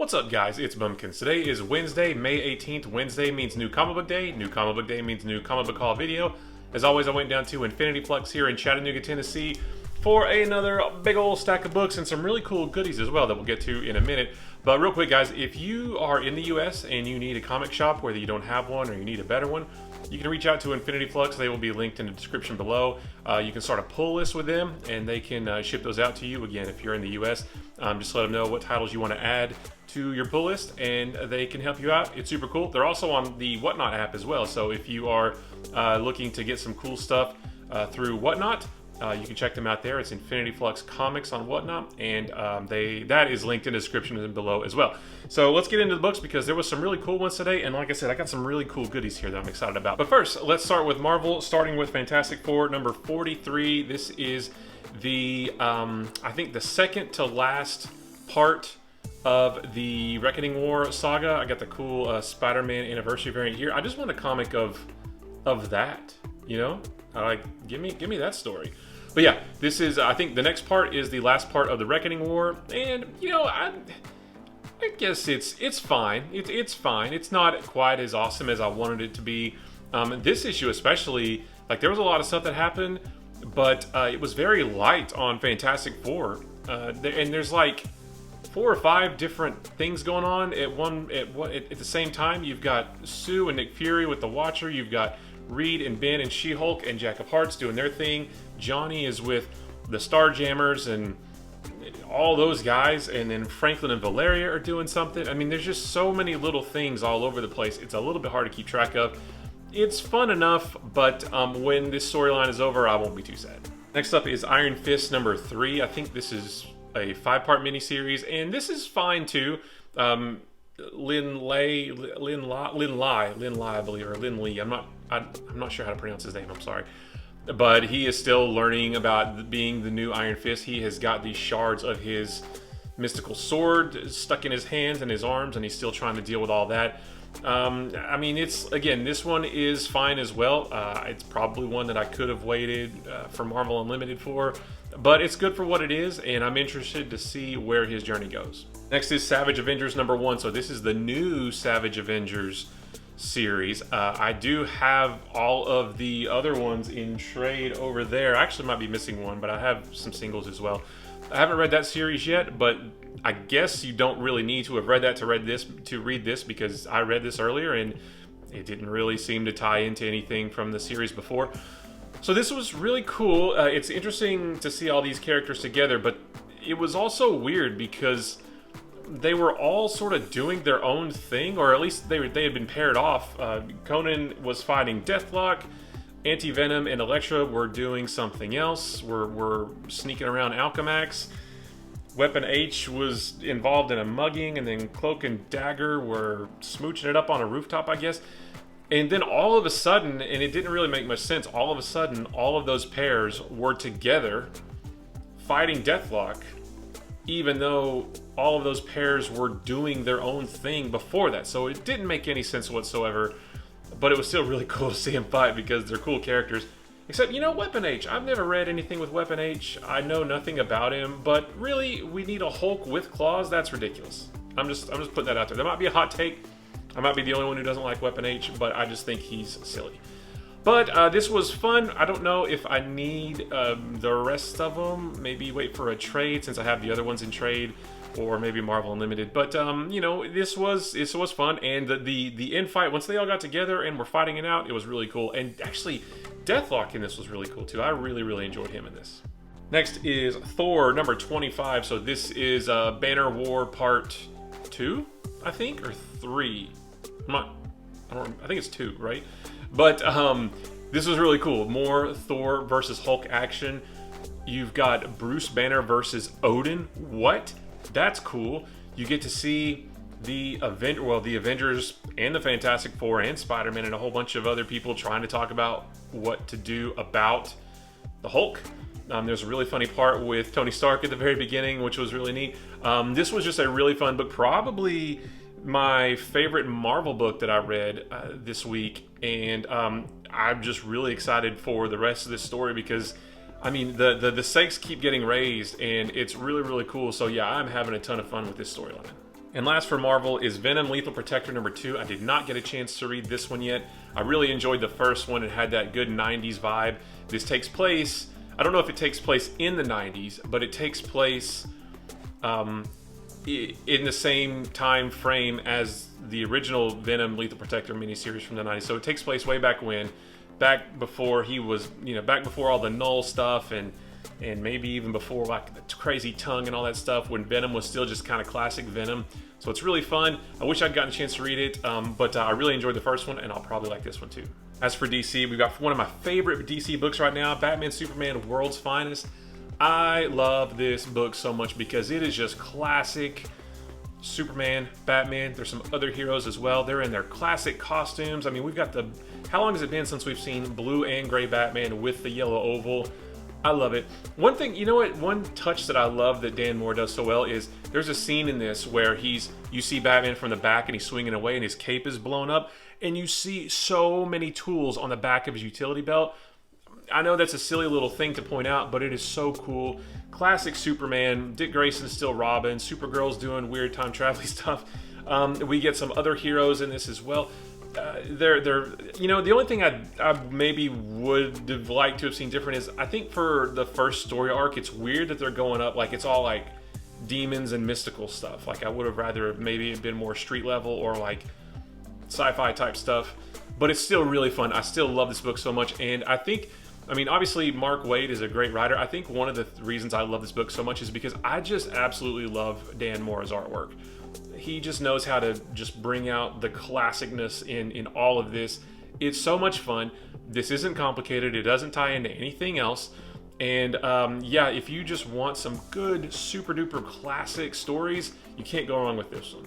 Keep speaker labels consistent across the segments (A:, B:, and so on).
A: What's up, guys? It's Bumpkins. Today is Wednesday, May 18th. Wednesday means New Comic Book Day. New Comic Book Day means New Comic Book Haul video. As always, I went down to Infinity Flux here in Chattanooga, Tennessee for another big old stack of books and some really cool goodies as well that we'll get to in a minute. But real quick, guys, if you are in the US and you need a comic shop, whether you don't have one or you need a better one, you can reach out to Infinity Flux. They will be linked in the description below. You can start a pull list with them and they can ship those out to you. Again, if you're in the US, just let them know what titles you want to add to your pull list and they can help you out. It's super cool. They're also on the Whatnot app as well. So if you are looking to get some cool stuff through Whatnot, you can check them out there. It's Infinity Flux Comics on Whatnot, and that is linked in the description below as well. So let's get into the books because there was some really cool ones today, and like I said, I got some really cool goodies here that I'm excited about. But first, let's start with Marvel, starting with Fantastic Four number 43. This is the, I think the second to last part of the Reckoning War saga. I got the cool Spider-Man anniversary variant here. I just want a comic of that, you know? Give me that story. But yeah, this is, I think the next part is the last part of the Reckoning War, and you know, I guess it's fine. It's fine. It's not quite as awesome as I wanted it to be. This issue especially, like there was a lot of stuff that happened, but it was very light on Fantastic Four, and there's like 4 or 5 different things going on at the same time. You've got Sue and Nick Fury with the Watcher. You've got Reed and Ben and She-Hulk and Jack of Hearts doing their thing. Johnny is with the Starjammers and all those guys, and then Franklin and Valeria are doing something. I mean, there's just so many little things all over the place. It's a little bit hard to keep track of. It's fun enough, but when this storyline is over, I won't be too sad. Next up is Iron Fist number 3. I think this is a 5-part miniseries, and this is fine too. Lin Lai, I believe, or Lin Lee. I'm not sure how to pronounce his name. I'm sorry, but he is still learning about being the new Iron Fist. He has got these shards of his mystical sword stuck in his hands and his arms, and he's still trying to deal with all that. I mean, this one is fine as well. It's probably one that I could have waited for Marvel Unlimited for, but it's good for what it is, and I'm interested to see where his journey goes. Next is Savage Avengers number 1. So this is the new Savage Avengers series. I do have all of the other ones in trade over there. I actually might be missing one, but I have some singles as well. I haven't read that series yet, but I guess you don't really need to have read that to read this because I read this earlier and it didn't really seem to tie into anything from the series before. So this was really cool. It's interesting to see all these characters together, but it was also weird because they were all sort of doing their own thing, or at least they had been paired off. Conan was fighting Deathlock, Anti-Venom and Elektra were doing something else, were sneaking around Alchemax. Weapon H was involved in a mugging, and then Cloak and Dagger were smooching it up on a rooftop, I guess. And then all of a sudden, and it didn't really make much sense, all of a sudden, all of those pairs were together fighting Deathlock, even though all of those pairs were doing their own thing before that. So it didn't make any sense whatsoever, but it was still really cool to see them fight because they're cool characters. Except, you know, Weapon H. I've never read anything with Weapon H. I know nothing about him, but really, we need a Hulk with claws? That's ridiculous. I'm just putting that out there. That might be a hot take. I might be the only one who doesn't like Weapon H, but I just think he's silly. But this was fun. I don't know if I need the rest of them. Maybe wait for a trade since I have the other ones in trade, or maybe Marvel Unlimited. But you know, this was fun, and the end fight, once they all got together and were fighting it out, it was really cool. And actually, Deathlock in this was really cool too. I really enjoyed him in this. Next is Thor number 25. So this is Banner War Part 2, I think, or 3. I think it's 2, right? But this was really cool. More Thor versus Hulk action. You've got Bruce Banner versus Odin. What? That's cool. You get to see the Avengers and the Fantastic Four and Spider-Man and a whole bunch of other people trying to talk about what to do about the Hulk. There's a really funny part with Tony Stark at the very beginning, which was really neat. This was just a really fun book. Probably my favorite Marvel book that I read this week, and I'm just really excited for the rest of this story because I mean the stakes keep getting raised and it's really cool. So yeah, I'm having a ton of fun with this storyline. And last for Marvel is Venom Lethal Protector number 2. I did not get a chance to read this one yet. I really enjoyed the first one. It had that good 90s vibe. This takes place, I don't know if it takes place in the 90s, but it takes place in the same time frame as the original Venom Lethal Protector miniseries from the 90s. So it takes place way back when, back before he was, back before all the Null stuff and maybe even before like the crazy tongue and all that stuff, when Venom was still just kind of classic Venom. So it's really fun. I wish I'd gotten a chance to read it, but I really enjoyed the first one, and I'll probably like this one too. As for DC, we've got one of my favorite DC books right now, Batman Superman World's Finest. I love this book so much because it is just classic Superman, Batman. There's some other heroes as well. They're in their classic costumes. I mean, we've got how long has it been since we've seen blue and gray Batman with the yellow oval? I love it. One thing, one touch that I love that Dan Moore does so well is there's a scene in this where you see Batman from the back and he's swinging away and his cape is blown up, and you see so many tools on the back of his utility belt. I know that's a silly little thing to point out, but it is so cool. Classic Superman. Dick Grayson's still Robin. Supergirl's doing weird time traveling stuff. We get some other heroes in this as well. The only thing I maybe would have liked to have seen different is, I think for the first story arc, it's weird that they're going up like it's all like demons and mystical stuff. Like I would have rather maybe it been more street level or like sci-fi type stuff, but it's still really fun. I still love this book so much, and obviously Mark Waid is a great writer. I think one of the reasons I love this book so much is because I just absolutely love Dan Moore's artwork. He just knows how to just bring out the classicness in all of this. It's so much fun. This isn't complicated. It doesn't tie into anything else. And if you just want some good super duper classic stories, you can't go wrong with this one.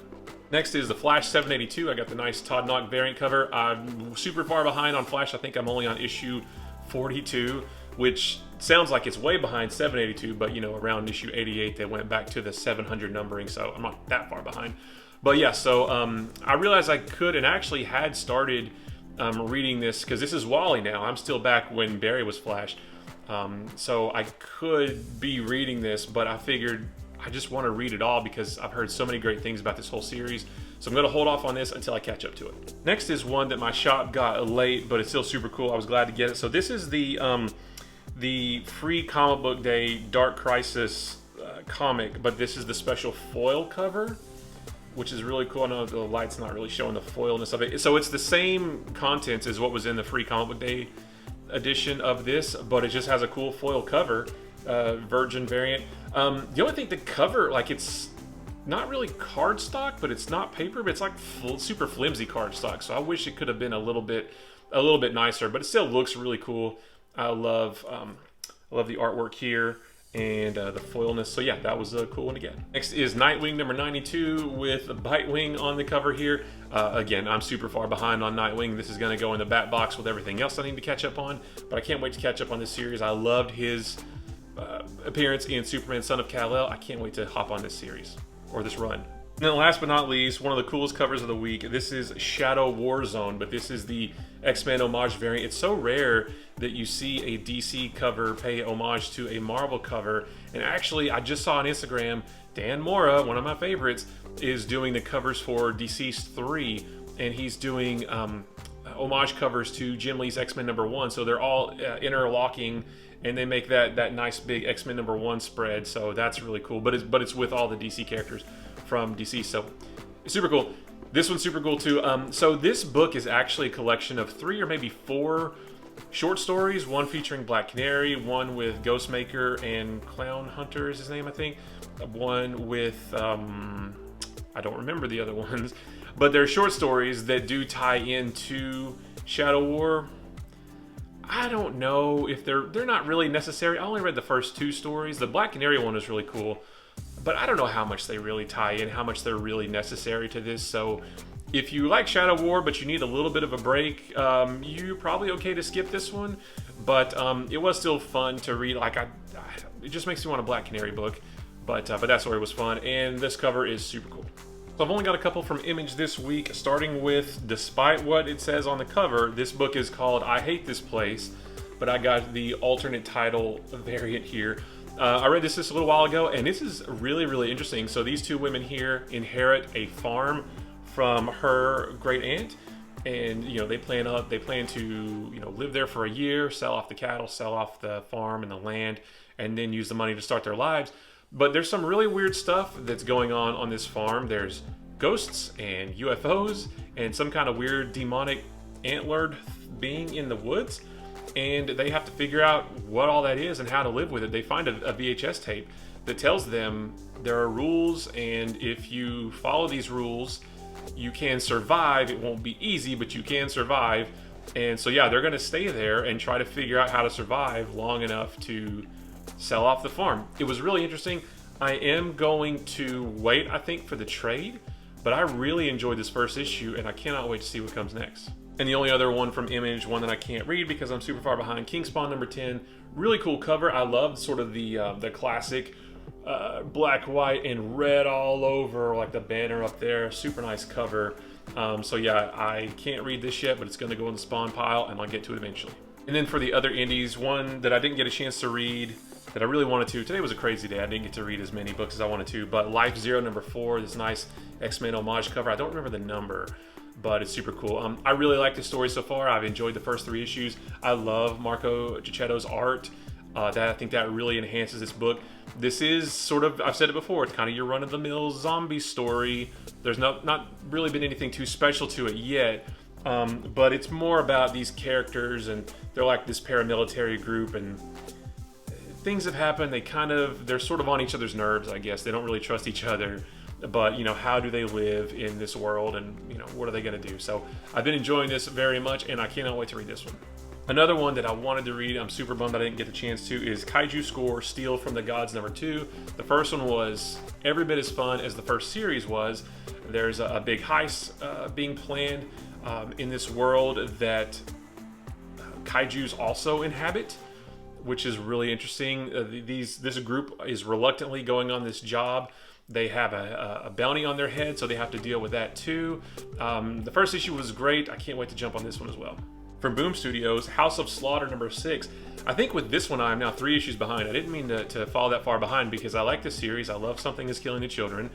A: Next is the Flash 782. I got the nice Todd Knock variant cover. I'm super far behind on Flash. I think I'm only on issue 42, which sounds like it's way behind 782, but around issue 88 they went back to the 700 numbering, so I'm not that far behind. But yeah, so I realized I could and actually had started reading this, because this is Wally now. I'm still back when Barry was Flash, so I could be reading this, but I figured I just want to read it all because I've heard so many great things about this whole series. So I'm going to hold off on this until I catch up to it. Next is one that my shop got late, but it's still super cool. I was glad to get it. So this is the free comic book day Dark Crisis comic, but this is the special foil cover, which is really cool. I know the light's not really showing the foilness of it. So it's the same contents as what was in the free comic book day edition of this, but it just has a cool foil cover, Virgin variant. The only thing, the cover, like, it's not really cardstock, but it's not paper, but it's like super flimsy cardstock. So I wish it could have been a little bit nicer, but it still looks really cool. I love the artwork here and the foilness. So yeah, that was a cool one to get. Next is Nightwing number 92 with Bitewing on the cover here. Again, I'm super far behind on Nightwing. This is going to go in the bat box with everything else I need to catch up on, but I can't wait to catch up on this series. I loved his appearance in Superman Son of Kal-El. I can't wait to hop on this series, or this run. And then last but not least, one of the coolest covers of the week. This is Shadow Warzone, but this is the X-Men homage variant. It's so rare that you see a DC cover pay homage to a Marvel cover. And actually, I just saw on Instagram, Dan Mora, one of my favorites, is doing the covers for Deceased 3, and he's doing homage covers to Jim Lee's X-Men number 1. So they're all interlocking, and they make that nice big X-Men number 1 spread. So that's really cool. But it's with all the DC characters from DC, so it's super cool. This one's super cool too. So this book is actually a collection of 3 or maybe 4 short stories, one featuring Black Canary, one with Ghostmaker and Clown Hunter is his name, I think. One with, I don't remember the other ones, but they're short stories that do tie into Shadow War. I don't know if they're not really necessary. I only read the first 2 stories. The Black Canary one is really cool, but I don't know how much they really tie in, how much they're really necessary to this. So if you like Shadow War, but you need a little bit of a break, you're probably okay to skip this one. But it was still fun to read. Like it just makes me want a Black Canary book. But that story was fun, and this cover is super cool. So I've only got a couple from Image this week, starting with, despite what it says on the cover, this book is called I Hate This Place, but I got the alternate title variant here. I read this a little while ago, and this is really, really interesting. So these two women here inherit a farm from her great aunt, and they plan to live there for a year, sell off the cattle, sell off the farm and the land, and then use the money to start their lives. But there's some really weird stuff that's going on this farm. There's ghosts and UFOs and some kind of weird demonic antlered being in the woods, and they have to figure out what all that is and how to live with it. They find a VHS tape that tells them there are rules, and if you follow these rules, you can survive. It won't be easy, but you can survive. And so yeah, they're going to stay there and try to figure out how to survive long enough to sell off the farm. It was really interesting. I am going to wait, I think, for the trade, but I really enjoyed this first issue, and I cannot wait to see what comes next. And the only other one from Image, one that I can't read because I'm super far behind, Kingspawn number 10. Really cool cover. I love sort of the classic black, white, and red all over, like the banner up there. Super nice cover. So yeah, I can't read this yet, but it's going to go in the spawn pile, and I'll get to it eventually. And then for the other indies, one that I didn't get a chance to read that I really wanted to. Today was a crazy day. I didn't get to read as many books as I wanted to, but Life Zero number 4, this nice X-Men homage cover. I don't remember the number, but it's super cool. I really like the story so far. I've enjoyed the first 3 issues. I love Marco Gicchetto's art. I think that really enhances this book. This is sort of, I've said it before, it's kind of your run-of-the-mill zombie story. There's not really been anything too special to it yet, but it's more about these characters, and they're like this paramilitary group, and things have happened. They're sort of on each other's nerves, I guess. They don't really trust each other, but how do they live in this world, and what are they going to do? So I've been enjoying this very much, and I cannot wait to read this one. Another one that I wanted to read, I'm super bummed I didn't get the chance to, is Kaiju Score Steal from the Gods number 2. The first one was every bit as fun as the first series was. There's a big heist being planned in this world that kaijus also inhabit, which is really interesting. This group is reluctantly going on this job. They have a bounty on their head, so they have to deal with that too. The first issue was great. I can't wait to jump on this one as well. From Boom Studios, House of Slaughter number 6. I think with this one I'm now 3 issues behind. I didn't mean to fall that far behind because I like this series. I love Something is Killing the Children.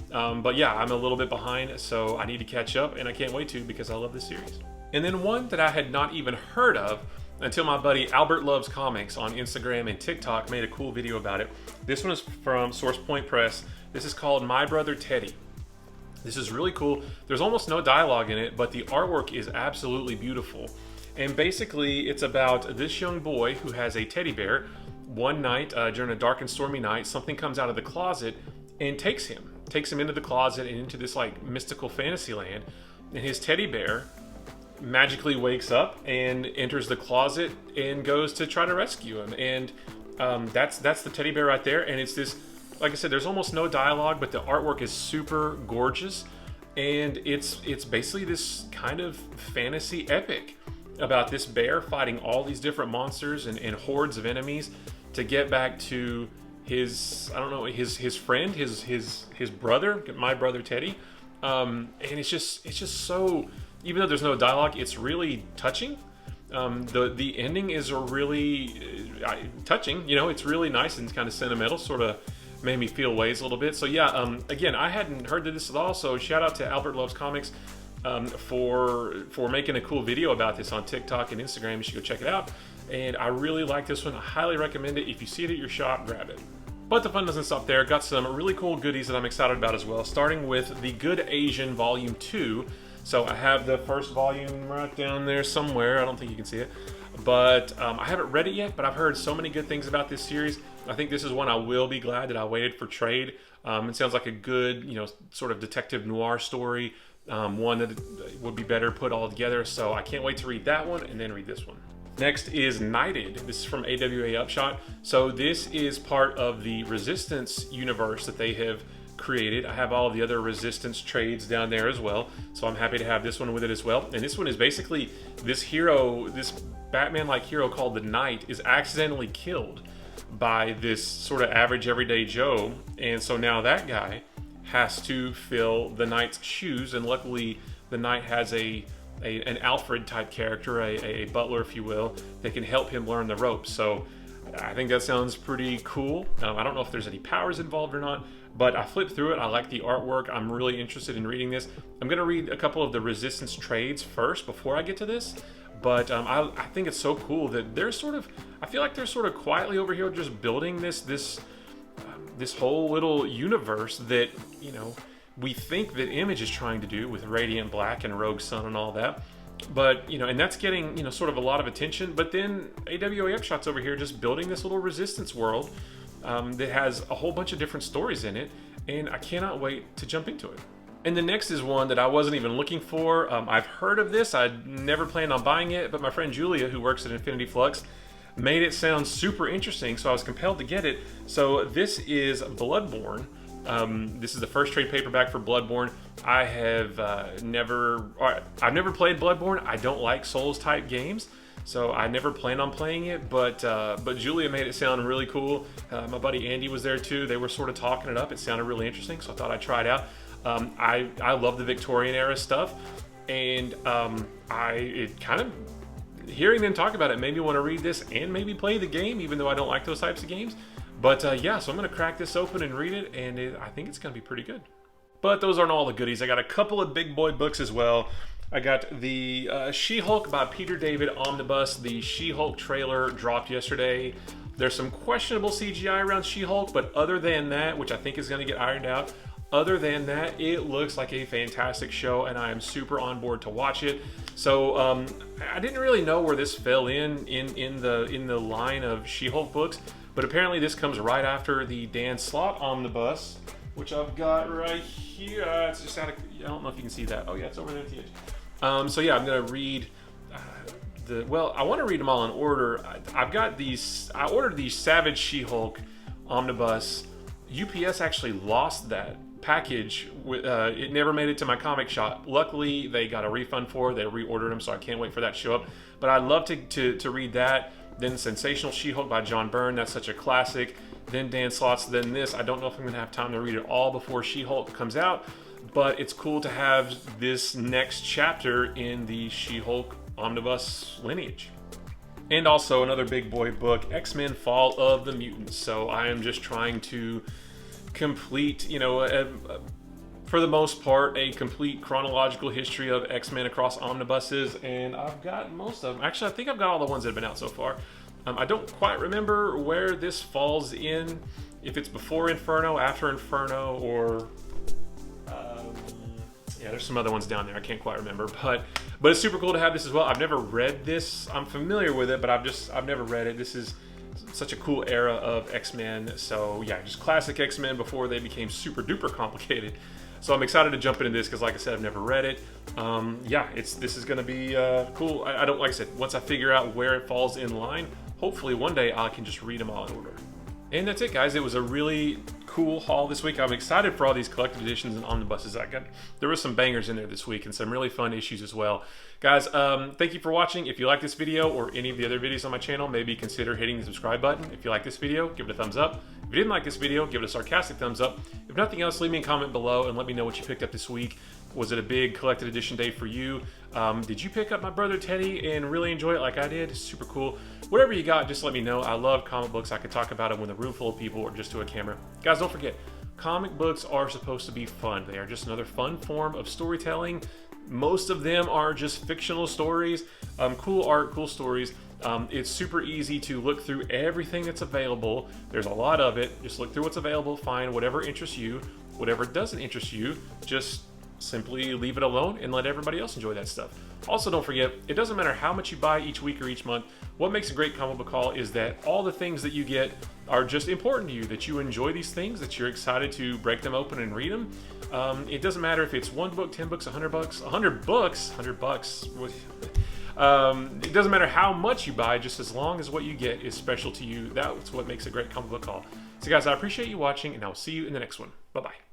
A: But yeah, I'm a little bit behind, so I need to catch up, and I can't wait to because I love this series. And then one that I had not even heard of until my buddy Albert Loves Comics on Instagram and TikTok made a cool video about it. This one is from Source Point Press. This is called My Brother Teddy. This is really cool. There's almost no dialogue in it, but the artwork is absolutely beautiful. And basically, it's about this young boy who has a teddy bear. One night, during a dark and stormy night, something comes out of the closet and takes him into the closet and into this like mystical fantasy land. And his teddy bear magically wakes up and enters the closet and goes to try to rescue him. And that's the teddy bear right there. And it's this, like I said, there's almost no dialogue, but the artwork is super gorgeous. And it's basically this kind of fantasy epic about this bear fighting all these different monsters and hordes of enemies to get back to his, I don't know, his friend, his brother, my brother Teddy. And it's just so, even though there's no dialogue, it's really touching. The ending is really touching. It's really nice and kind of sentimental, sort of made me feel ways a little bit. So yeah, again, I hadn't heard of this at all, so shout out to Albert Loves Comics for making a cool video about this on TikTok and Instagram. You should go check it out. And I really like this one. I highly recommend it. If you see it at your shop, grab it. But the fun doesn't stop there. Got some really cool goodies that I'm excited about as well, starting with The Good Asian Volume 2. So I have the first volume right down there somewhere. I don't think you can see it. But I haven't read it yet, but I've heard so many good things about this series. I think this is one I will be glad that I waited for trade. It sounds like a good, sort of detective noir story. One that would be better put all together. So I can't wait to read that one and then read this one. Next is Knighted. This is from AWA Upshot. So this is part of the Resistance universe that they have created. I have all of the other Resistance trades down there as well. So I'm happy to have this one with it as well. And this one is basically this hero, this Batman-like hero called the Knight is accidentally killed by this sort of average everyday Joe. And so now that guy has to fill the Knight's shoes. And luckily the Knight has an Alfred type character, a butler if you will, that can help him learn the ropes. So I think that sounds pretty cool. I don't know if there's any powers involved or not, but I flipped through it. I like the artwork. I'm really interested in reading this. I'm going to read a couple of the Resistance trades first before I get to this. But I think it's so cool that they're sort of, I feel like they're sort of quietly over here just building this whole little universe that, you know, we think that Image is trying to do with Radiant Black and Rogue Sun and all that. But, you know, and that's getting, you know, sort of a lot of attention. But then AWA Upshot's over here just building this little Resistance world that has a whole bunch of different stories in it. And I cannot wait to jump into it. And the next is one that I wasn't even looking for. I've heard of this. I never planned on buying it. But my friend Julia, who works at Infinity Flux, made it sound super interesting. So I was compelled to get it. So this is Bloodborne. This is the first trade paperback for Bloodborne. I have I've never played Bloodborne. I don't like Souls type games, so I never planned on playing it. But Julia made it sound really cool. My buddy Andy was there too. They were sort of talking it up. It sounded really interesting, so I thought I'd try it out. I love the Victorian era stuff, and hearing them talk about it made me want to read this and maybe play the game, even though I don't like those types of games. But yeah, so I'm going to crack this open and read it, and I think it's going to be pretty good. But those aren't all the goodies. I got a couple of big boy books as well. I got the She-Hulk by Peter David Omnibus. The She-Hulk trailer dropped yesterday. There's some questionable CGI around She-Hulk, but other than that, which I think is going to get ironed out, other than that, it looks like a fantastic show, and I am super on board to watch it. So I didn't really know where this fell in the line of She-Hulk books, but apparently this comes right after the Dan Slott Omnibus, which I've got right here. It's just I don't know if you can see that. Oh yeah, it's over there at the edge. So yeah, I'm gonna read I want to read them all in order. I've got these. I ordered the Savage She-Hulk Omnibus. UPS actually lost that package. It never made it to my comic shop. Luckily, they got a refund for it. They reordered them, so I can't wait for that to show up. But I'd love to read that. Then Sensational She-Hulk by John Byrne. That's such a classic. Then Dan Slott's. Then this. I don't know if I'm going to have time to read it all before She-Hulk comes out. But it's cool to have this next chapter in the She-Hulk Omnibus lineage. And also another big boy book, X-Men Fall of the Mutants. So I am just trying to complete, for the most part, a complete chronological history of X-Men across omnibuses, and I've got most of them. Actually, I think I've got all the ones that have been out so far. I don't quite remember where this falls in, if it's before Inferno, after Inferno, or yeah, there's some other ones down there. I can't quite remember, but it's super cool to have this as well. I've never read this. I'm familiar with it, but I've never read it. This is such a cool era of X-Men. So yeah, just classic X-Men before they became super duper complicated. So I'm excited to jump into this because, like I said, I've never read it. Yeah, this is going to be cool. I don't, like I said, once I figure out where it falls in line, hopefully one day I can just read them all in order. And that's it, guys. It was a really cool haul this week. I'm excited for all these collected editions and omnibuses I got. There were some bangers in there this week and some really fun issues as well. Guys, thank you for watching. If you like this video or any of the other videos on my channel, maybe consider hitting the subscribe button. If you like this video, give it a thumbs up. If you didn't like this video, give it a sarcastic thumbs up. If nothing else, leave me a comment below and let me know what you picked up this week. Was it a big collected edition day for you? Did you pick up my brother Teddy and really enjoy it like I did? Super cool. Whatever you got, just let me know. I love comic books. I could talk about them with a room full of people or just to a camera. Guys, don't forget, comic books are supposed to be fun. They are just another fun form of storytelling. Most of them are just fictional stories, cool art, cool stories. It's super easy to look through everything that's available. There's a lot of it. Just look through what's available, find whatever interests you. Whatever doesn't interest you, just simply leave it alone and let everybody else enjoy that stuff. Also, don't forget, it doesn't matter how much you buy each week or each month. What makes a great comic book haul is that all the things that you get are just important to you, that you enjoy these things, that you're excited to break them open and read them. It doesn't matter if it's 1 book, 10 books, 100 bucks, 100 books, 100 bucks. It doesn't matter how much you buy, just as long as what you get is special to you. That's what makes a great comic book haul. So guys, I appreciate you watching, and I'll see you in the next one. Bye-bye.